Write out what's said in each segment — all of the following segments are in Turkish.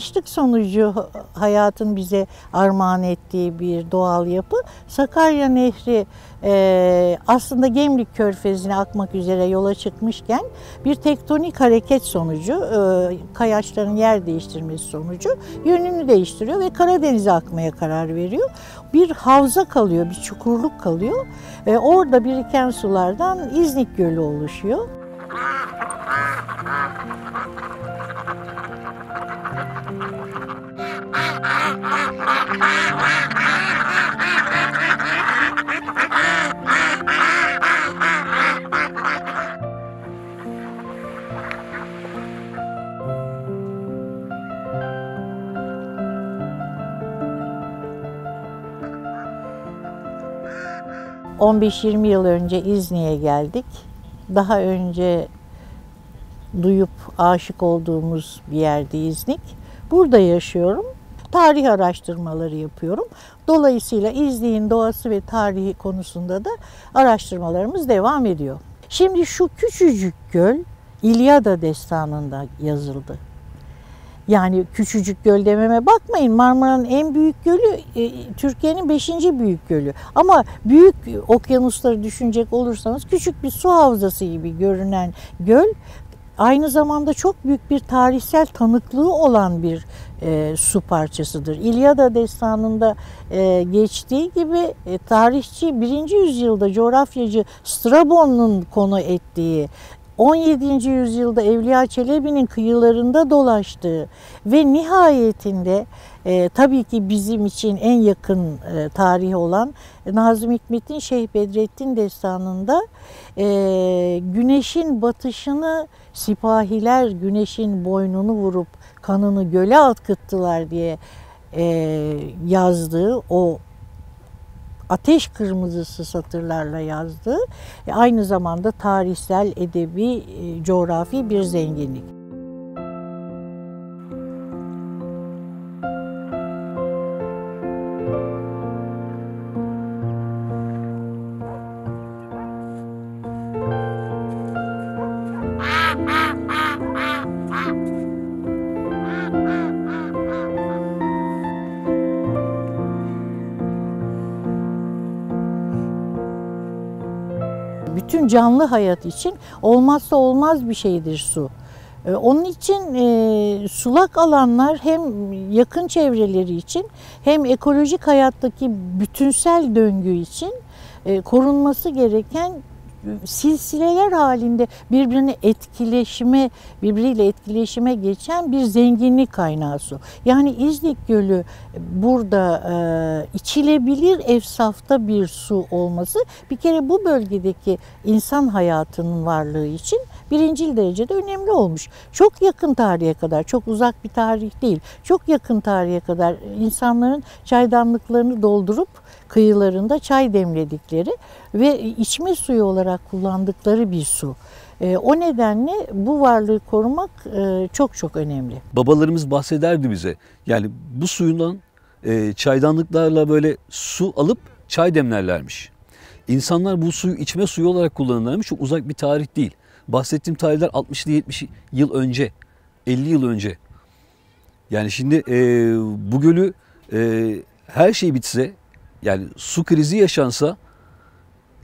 yanlışlık sonucu hayatın bize armağan ettiği bir doğal yapı. Sakarya Nehri aslında Gemlik Körfezi'ne akmak üzere yola çıkmışken bir tektonik hareket sonucu, kayaçların yer değiştirmesi sonucu yönünü değiştiriyor ve Karadeniz'e akmaya karar veriyor. Bir havza kalıyor, bir çukurluk kalıyor. Orada biriken sulardan İznik Gölü oluşuyor. ...15-20 yıl önce İznik'e geldik. Daha önce duyup aşık olduğumuz bir yerde İznik. Burada yaşıyorum. Tarih araştırmaları yapıyorum. Dolayısıyla İznik'in doğası ve tarihi konusunda da araştırmalarımız devam ediyor. Şimdi şu küçücük göl İlyada Destanı'nda yazıldı. Yani küçücük göl dememe bakmayın. Marmara'nın en büyük gölü, Türkiye'nin 5. büyük gölü. Ama büyük okyanusları düşünecek olursanız küçük bir su havzası gibi görünen göl aynı zamanda çok büyük bir tarihsel tanıklığı olan bir su parçasıdır. İlyada Destanı'nda geçtiği gibi tarihçi 1. yüzyılda coğrafyacı Strabon'un konu ettiği 17. yüzyılda Evliya Çelebi'nin kıyılarında dolaştığı ve nihayetinde tabii ki bizim için en yakın tarihi olan Nazım Hikmet'in Şeyh Bedrettin Destanı'nda güneşin batışını sipahiler güneşin boynunu vurup kanını göle akıttılar diye yazdığı o ateş kırmızısı satırlarla yazdığı aynı zamanda tarihsel, edebi, coğrafi bir zenginlik. Bütün canlı hayat için olmazsa olmaz bir şeydir su. Onun için sulak alanlar hem yakın çevreleri için hem ekolojik hayattaki bütünsel döngü için korunması gereken silsileler halinde birbiriyle etkileşime geçen bir zenginlik kaynağı su. Yani İznik Gölü burada içilebilir evsafta bir su olması bir kere bu bölgedeki insan hayatının varlığı için birincil derecede önemli olmuş. Çok yakın tarihe kadar, çok uzak bir tarih değil, çok yakın tarihe kadar insanların çaydanlıklarını doldurup kıyılarında çay demledikleri ve içme suyu olarak kullandıkları bir su. O nedenle bu varlığı korumak çok çok önemli. Babalarımız bahsederdi bize. Yani bu suyundan çaydanlıklarla böyle su alıp çay demlerlermiş. İnsanlar bu suyu içme suyu olarak kullanırlarmış. Çok uzak bir tarih değil. Bahsettiğim tarihler 60'lı 70 yıl önce, 50 yıl önce. Yani şimdi bu gölü her şey bitse, yani su krizi yaşansa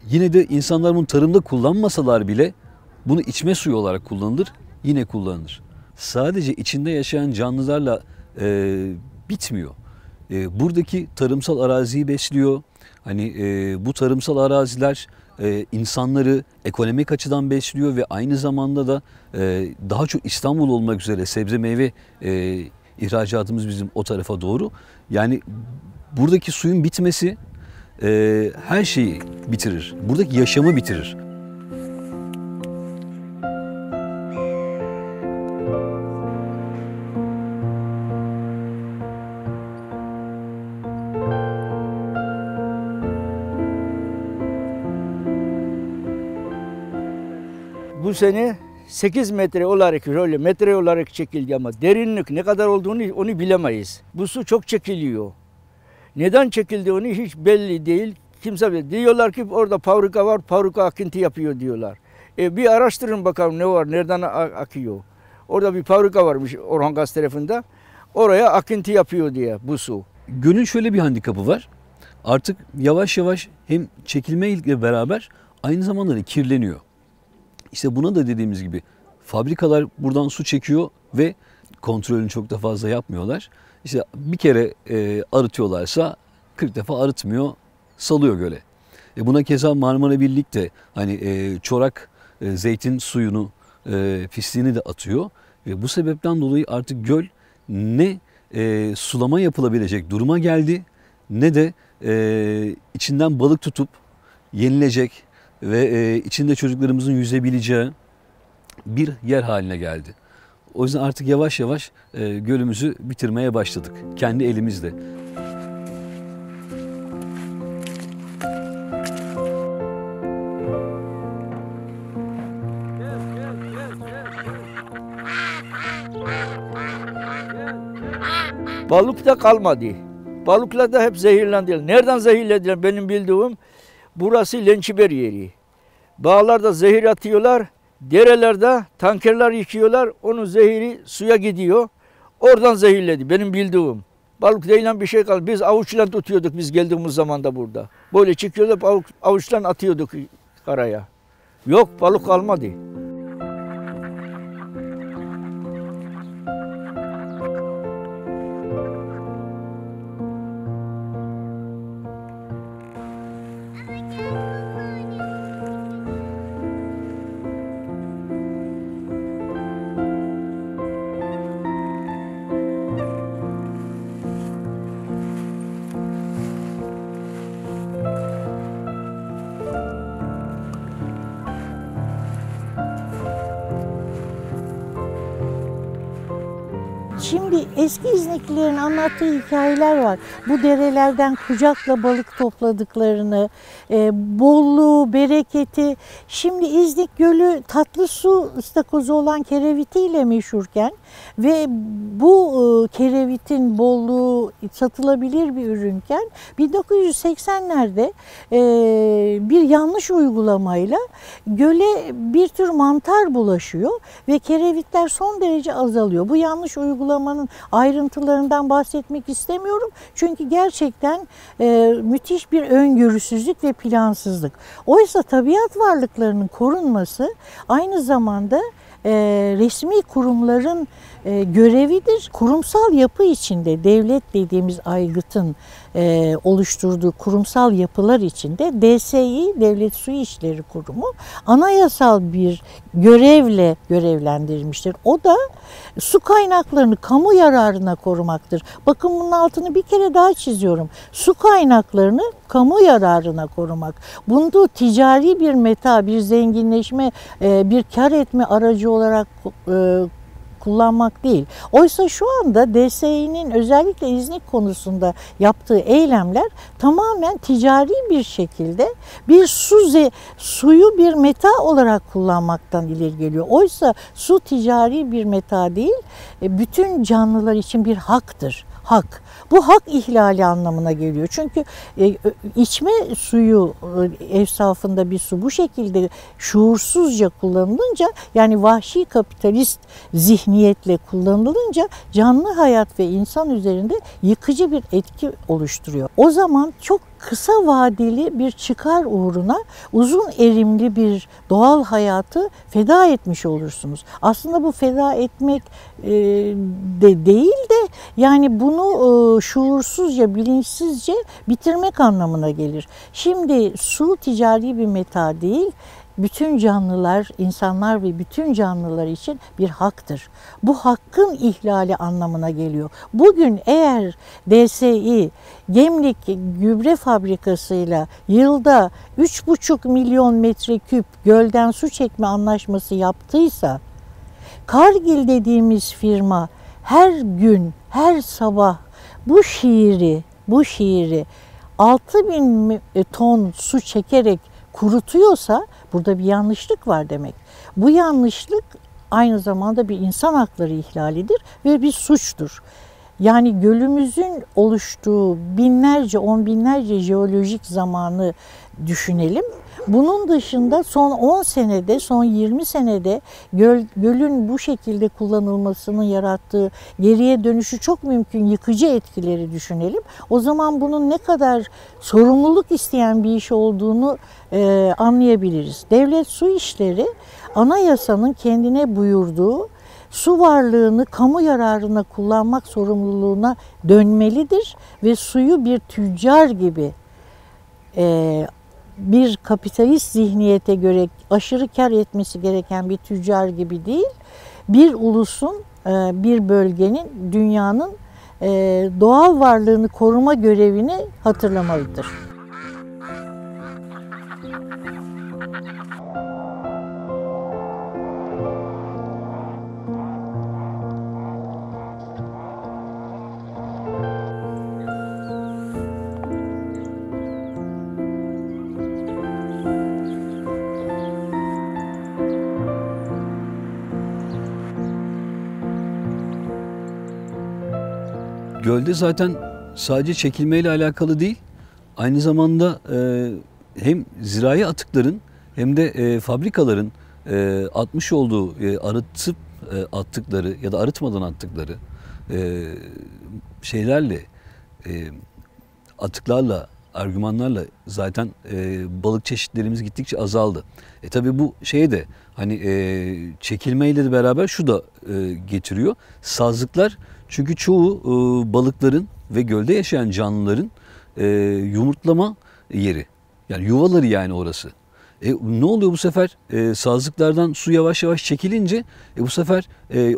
yine de insanlar bunu tarımda kullanmasalar bile bunu içme suyu olarak kullanılır, yine kullanılır. Sadece içinde yaşayan canlılarla bitmiyor. Buradaki tarımsal araziyi besliyor. Hani bu tarımsal araziler insanları ekonomik açıdan besliyor ve aynı zamanda da daha çok İstanbul olmak üzere sebze meyve ihracatımız bizim o tarafa doğru. Yani buradaki suyun bitmesi her şeyi bitirir. Buradaki yaşamı bitirir. Bu sene 8 metre olarak, öyle metre olarak çekildi ama derinlik ne kadar olduğunu onu bilemeyiz. Bu su çok çekiliyor. Neden çekildi onu hiç belli değil. Kimse bilmiyor. Diyorlar ki orada fabrika var, fabrika akıntı yapıyor diyorlar. Bir araştırın bakalım ne var, nereden akıyor. Orada bir fabrika varmış Orhan Gaz tarafında. oraya akıntı yapıyor diye bu su. Gölün şöyle bir handikapı var. Artık yavaş yavaş hem çekilme ile beraber aynı zamanda da kirleniyor. İşte buna da dediğimiz gibi fabrikalar buradan su çekiyor ve kontrolünü çok da fazla yapmıyorlar. İşte bir kere arıtıyorlarsa 40 defa arıtmıyor, salıyor göle. Buna keza Marmara Birlik de hani çorak zeytin suyunu, pisliğini de atıyor. Ve bu sebepten dolayı artık göl ne sulama yapılabilecek duruma geldi ne de içinden balık tutup yenilecek ve içinde çocuklarımızın yüzebileceği bir yer haline geldi. O yüzden artık yavaş yavaş gölümüzü bitirmeye başladık kendi elimizle. Balık da kalmadı. Balıklar da hep zehirlendiler. Nereden zehirlediler benim bildiğim? Burası Lençiber yeri. Bağlarda zehir atıyorlar. Derelerde tankerler yıkıyorlar. Onun zehiri suya gidiyor. Oradan zehirledi benim bildiğim. Balık denilen bir şey kaldı. Biz avuçla tutuyorduk biz geldiğimiz zaman da burada. Böyle çıkıyorduk avuçla atıyorduk karaya. Yok balık kalmadı. Şimdi eski İzniklilerin anlattığı hikayeler var. Bu derelerden kucakla balık topladıklarını, bolluğu, bereketi. Şimdi İznik Gölü tatlı su ıstakozu olan kerevitiyle meşhurken ve bu kerevitin bolluğu satılabilir bir ürünken 1980'lerde bir yanlış uygulamayla göle bir tür mantar bulaşıyor ve kerevitler son derece azalıyor. Bu yanlış uygulamanın ayrıntılarından bahsetmek istemiyorum. Çünkü gerçekten müthiş bir öngörüsüzlük ve plansızlık. Oysa tabiat varlıklarının korunması aynı zamanda resmi kurumların görevidir. Kurumsal yapı içinde devlet dediğimiz aygıtın oluşturduğu kurumsal yapılar içinde DSİ, Devlet Su İşleri Kurumu anayasal bir görevle görevlendirilmiştir. O da su kaynaklarını kamu yararına korumaktır. Bakın bunun altını bir kere daha çiziyorum. Su kaynaklarını kamu yararına korumak. Bunu ticari bir meta, bir zenginleşme, bir kar etme aracı olarak kullanmak değil. Oysa şu anda DSİ'nin özellikle İznik konusunda yaptığı eylemler tamamen ticari bir şekilde bir suyu bir meta olarak kullanmaktan ileri geliyor. Oysa su ticari bir meta değil, bütün canlılar için bir haktır. Hak. Bu hak ihlali anlamına geliyor. Çünkü içme suyu evsafında bir su bu şekilde şuursuzca kullanılınca, yani vahşi kapitalist zihniyetle kullanılınca canlı hayat ve insan üzerinde yıkıcı bir etki oluşturuyor. O zaman çok kısa vadeli bir çıkar uğruna uzun erimli bir doğal hayatı feda etmiş olursunuz. Aslında bu feda etmek de değil de yani bunu şuursuzca, bilinçsizce bitirmek anlamına gelir. Şimdi su ticari bir meta değil, bütün canlılar, insanlar ve bütün canlılar için bir haktır. Bu hakkın ihlali anlamına geliyor. Bugün eğer DSİ Gemlik gübre fabrikasıyla yılda 3,5 milyon metreküp gölden su çekme anlaşması yaptıysa, Kargil dediğimiz firma her gün, her sabah bu şiiri 6.000 ton su çekerek kurutuyorsa burada bir yanlışlık var demek. Bu yanlışlık aynı zamanda bir insan hakları ihlalidir ve bir suçtur. Yani gölümüzün oluştuğu binlerce, on binlerce jeolojik zamanı düşünelim. Bunun dışında son 10 senede, son 20 senede gölün bu şekilde kullanılmasının yarattığı geriye dönüşü çok mümkün yıkıcı etkileri düşünelim. O zaman bunun ne kadar sorumluluk isteyen bir iş olduğunu anlayabiliriz. Devlet Su İşleri anayasanın kendine buyurduğu su varlığını kamu yararına kullanmak sorumluluğuna dönmelidir ve suyu bir tüccar gibi bir kapitalist zihniyete göre aşırı kar etmesi gereken bir tüccar gibi değil, bir ulusun, bir bölgenin, dünyanın doğal varlığını koruma görevini hatırlamalıdır. Gölde zaten sadece çekilmeyle alakalı değil, aynı zamanda hem zirai atıkların hem de fabrikaların atmış olduğu arıtıp attıkları ya da arıtmadan attıkları şeylerle, atıklarla, argümanlarla zaten balık çeşitlerimiz gittikçe azaldı. Tabii bu şeye de hani çekilmeyle de beraber şu da getiriyor. Sazlıklar, çünkü çoğu balıkların ve gölde yaşayan canlıların yumurtlama yeri. Yani yuvaları yani orası. Ne oluyor bu sefer? Sazlıklardan su yavaş yavaş çekilince bu sefer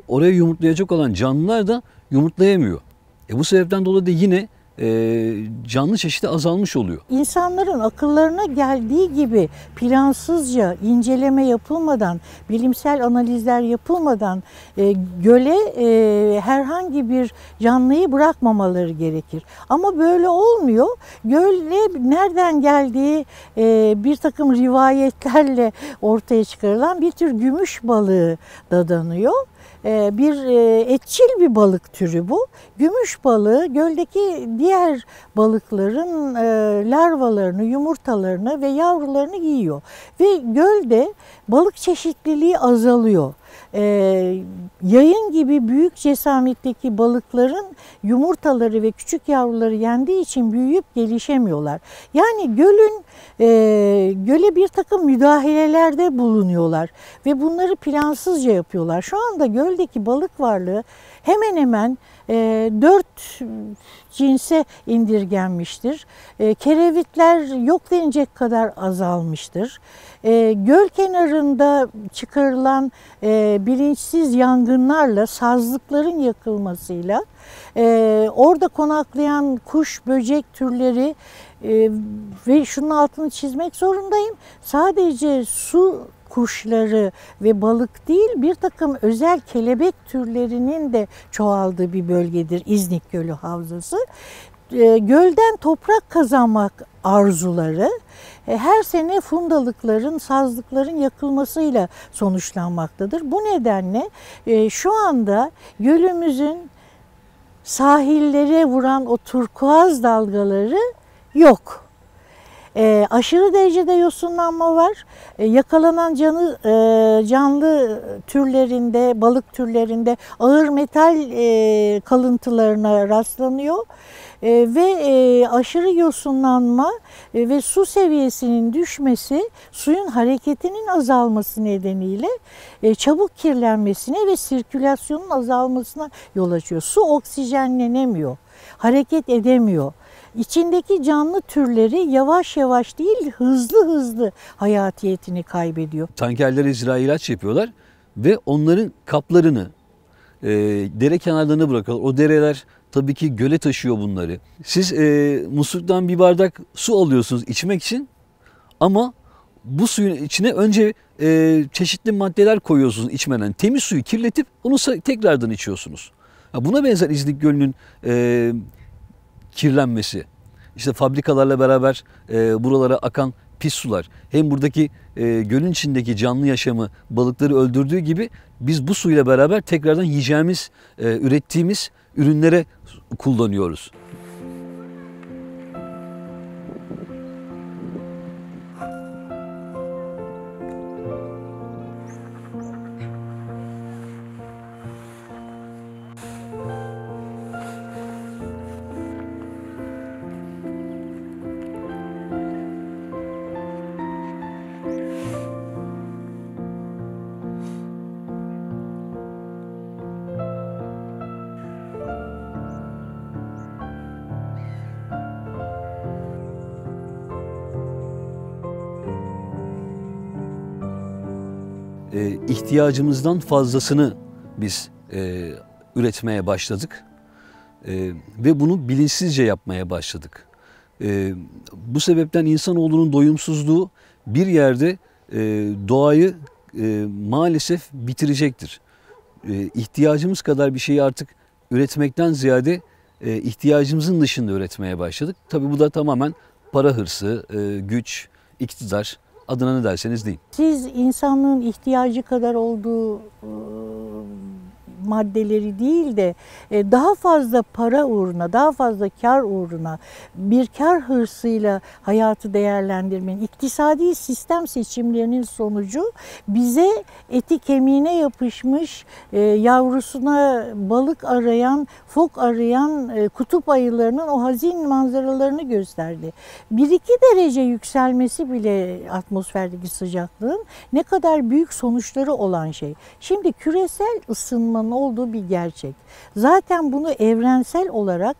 oraya yumurtlayacak olan canlılar da yumurtlayamıyor. Bu sebepten dolayı da yine canlı çeşidi azalmış oluyor. İnsanların akıllarına geldiği gibi plansızca inceleme yapılmadan, bilimsel analizler yapılmadan göle herhangi bir canlıyı bırakmamaları gerekir. Ama böyle olmuyor. Göle nereden geldiği bir takım rivayetlerle ortaya çıkarılan bir tür gümüş balığı dadanıyor. Bir etçil bir balık türü bu. Gümüş balığı göldeki diğer balıkların larvalarını, yumurtalarını ve yavrularını yiyor. Ve gölde balık çeşitliliği azalıyor. Yayın gibi büyük cesametteki balıkların yumurtaları ve küçük yavruları yendiği için büyüyüp gelişemiyorlar. Yani göle bir takım müdahalelerde bulunuyorlar ve bunları plansızca yapıyorlar. Şu anda göldeki balık varlığı hemen hemen 4 cinse indirgenmiştir. Kerevitler yok denecek kadar azalmıştır. Göl kenarında çıkarılan bilinçsiz yangınlarla, sazlıkların yakılmasıyla orada konaklayan kuş, böcek türleri ve şunun altını çizmek zorundayım. Sadece su kuşları ve balık değil, bir takım özel kelebek türlerinin de çoğaldığı bir bölgedir İznik Gölü Havzası. Gölden toprak kazanmak arzuları her sene fundalıkların, sazlıkların yakılmasıyla sonuçlanmaktadır. Bu nedenle şu anda gölümüzün sahillere vuran o turkuaz dalgaları yok. Aşırı derecede yosunlanma var. Yakalanan canlı türlerinde, balık türlerinde ağır metal kalıntılarına rastlanıyor. Ve aşırı yosunlanma ve su seviyesinin düşmesi suyun hareketinin azalması nedeniyle çabuk kirlenmesine ve sirkülasyonun azalmasına yol açıyor. Su oksijenlenemiyor, hareket edemiyor. İçindeki canlı türleri yavaş yavaş değil, hızlı hızlı hayatiyetini kaybediyor. Tankerlere zirai ilaç yapıyorlar ve onların kaplarını dere kenarlarına bırakıyorlar. O dereler tabii ki göle taşıyor bunları. Siz musluktan bir bardak su alıyorsunuz içmek için ama bu suyun içine önce çeşitli maddeler koyuyorsunuz içmeden. Temiz suyu kirletip onu tekrardan içiyorsunuz. Buna benzer İznik Gölü'nün kirlenmesi. İşte fabrikalarla beraber buralara akan pis sular. Hem buradaki gölün içindeki canlı yaşamı, balıkları öldürdüğü gibi biz bu suyla beraber tekrardan yiyeceğimiz, ürettiğimiz ürünlere kullanıyoruz. ihtiyacımızdan fazlasını biz üretmeye başladık. Ve bunu bilinçsizce yapmaya başladık. Bu sebepten insanoğlunun doyumsuzluğu bir yerde doğayı maalesef bitirecektir. İhtiyacımız kadar bir şeyi artık üretmekten ziyade ihtiyacımızın dışında üretmeye başladık. Tabii bu da tamamen para hırsı, güç, iktidar, adına ne derseniz deyin. Siz insanlığın ihtiyacı kadar olduğu maddeleri değil de daha fazla para uğruna, daha fazla kar uğruna, bir kar hırsıyla hayatı değerlendirmenin, iktisadi sistem seçimlerinin sonucu bize eti kemiğine yapışmış, yavrusuna balık arayan, fok arayan kutup ayılarının o hazin manzaralarını gösterdi. 1-2 derece yükselmesi bile atmosferdeki sıcaklığın ne kadar büyük sonuçları olan şey. Şimdi küresel ısınmanın olduğu bir gerçek. Zaten bunu evrensel olarak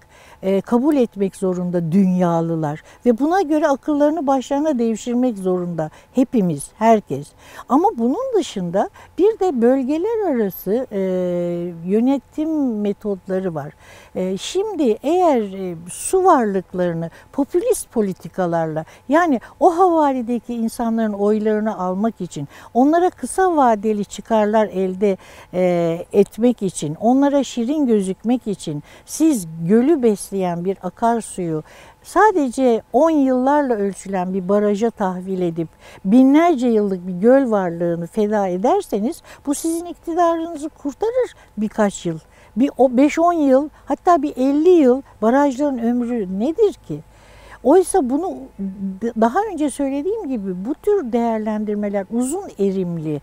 kabul etmek zorunda dünyalılar ve buna göre akıllarını başlarına devşirmek zorunda hepimiz, herkes. Ama bunun dışında bir de bölgeler arası yönetim metotları var. Şimdi eğer su varlıklarını popülist politikalarla, yani o havalideki insanların oylarını almak için, onlara kısa vadeli çıkarlar elde etmek için, onlara şirin gözükmek için siz gölü besleyen bir akarsuyu sadece 10 yıllarla ölçülen bir baraja tahvil edip binlerce yıllık bir göl varlığını feda ederseniz bu sizin iktidarınızı kurtarır birkaç yıl. Bir 5-10 yıl, hatta bir 50 yıl barajların ömrü nedir ki? Oysa bunu daha önce söylediğim gibi bu tür değerlendirmeler uzun erimli,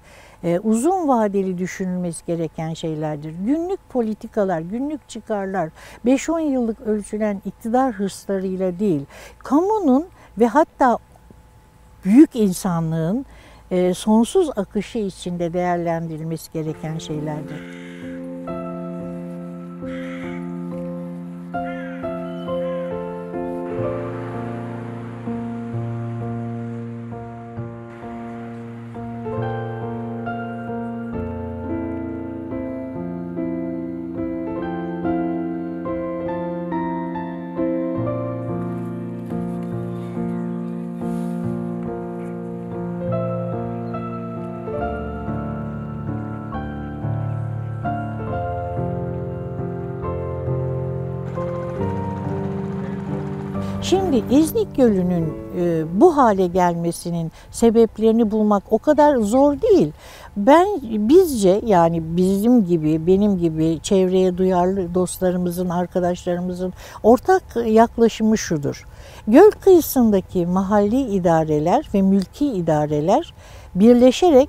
uzun vadeli düşünülmesi gereken şeylerdir. Günlük politikalar, günlük çıkarlar, 5-10 yıllık ölçülen iktidar hırslarıyla değil, kamunun ve hatta büyük insanlığın sonsuz akışı içinde değerlendirilmesi gereken şeylerdir. Şimdi İznik Gölü'nün bu hale gelmesinin sebeplerini bulmak o kadar zor değil. Bizce, yani bizim gibi, benim gibi çevreye duyarlı dostlarımızın, arkadaşlarımızın ortak yaklaşımı şudur. Göl kıyısındaki mahalli idareler ve mülki idareler birleşerek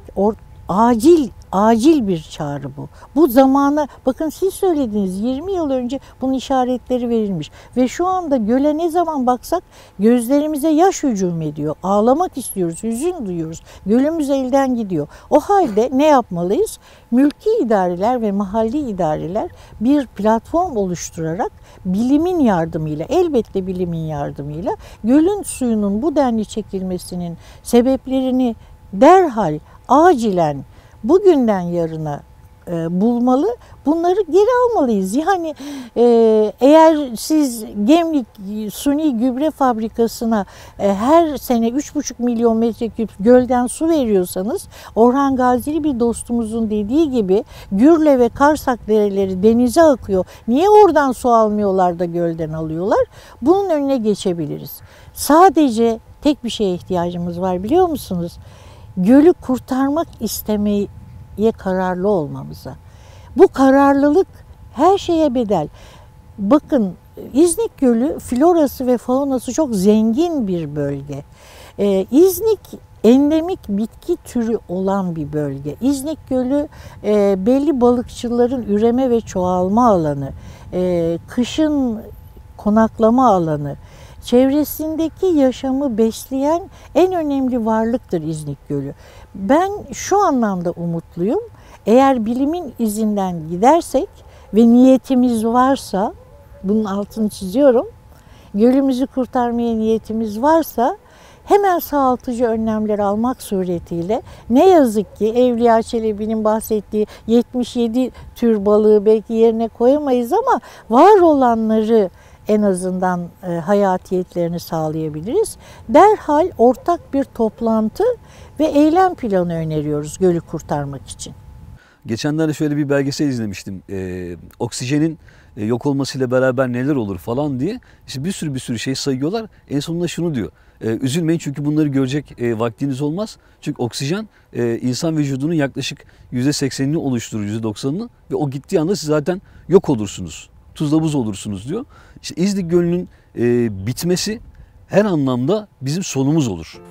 acil bir çağrı bu. Bu zamana, bakın siz söylediniz, 20 yıl önce bunun işaretleri verilmiş. Ve şu anda göle ne zaman baksak gözlerimize yaş hücum ediyor. Ağlamak istiyoruz, hüzün duyuyoruz. Gölümüz elden gidiyor. O halde ne yapmalıyız? Mülki idareler ve mahalli idareler bir platform oluşturarak bilimin yardımıyla, elbette bilimin yardımıyla gölün suyunun bu denli çekilmesinin sebeplerini derhal, acilen bugünden yarına bulmalı, bunları geri almalıyız. Yani eğer siz Gemlik Suni Gübre Fabrikası'na her sene 3,5 milyon metreküp gölden su veriyorsanız, Orhan Gazili bir dostumuzun dediği gibi Gürle ve Karsak dereleri denize akıyor. Niye oradan su almıyorlar da gölden alıyorlar? Bunun önüne geçebiliriz. Sadece tek bir şeye ihtiyacımız var, biliyor musunuz? Gölü kurtarmak istemeye kararlı olmamıza. Bu kararlılık her şeye bedel. Bakın, İznik Gölü florası ve faunası çok zengin bir bölge. İznik endemik bitki türü olan bir bölge. İznik Gölü belli balıkçıların üreme ve çoğalma alanı, kışın konaklama alanı, çevresindeki yaşamı besleyen en önemli varlıktır İznik Gölü. Ben şu anlamda umutluyum. Eğer bilimin izinden gidersek ve niyetimiz varsa, bunun altını çiziyorum, gölümüzü kurtarmaya niyetimiz varsa hemen sağaltıcı önlemler almak suretiyle ne yazık ki Evliya Çelebi'nin bahsettiği 77 tür balığı belki yerine koyamayız ama var olanları en azından hayatiyetlerini sağlayabiliriz. Derhal ortak bir toplantı ve eylem planı öneriyoruz gölü kurtarmak için. Geçenlerde şöyle bir belgesel izlemiştim. Oksijenin yok olmasıyla beraber neler olur falan diye. İşte bir sürü şey sayıyorlar. En sonunda şunu diyor. Üzülmeyin çünkü bunları görecek vaktiniz olmaz. Çünkü oksijen insan vücudunun yaklaşık %80'ini oluşturur, %90'ını ve o gittiği anda siz zaten yok olursunuz. Tuzla buz olursunuz diyor. İşte İznik Gölü'nün bitmesi her anlamda bizim sonumuz olur.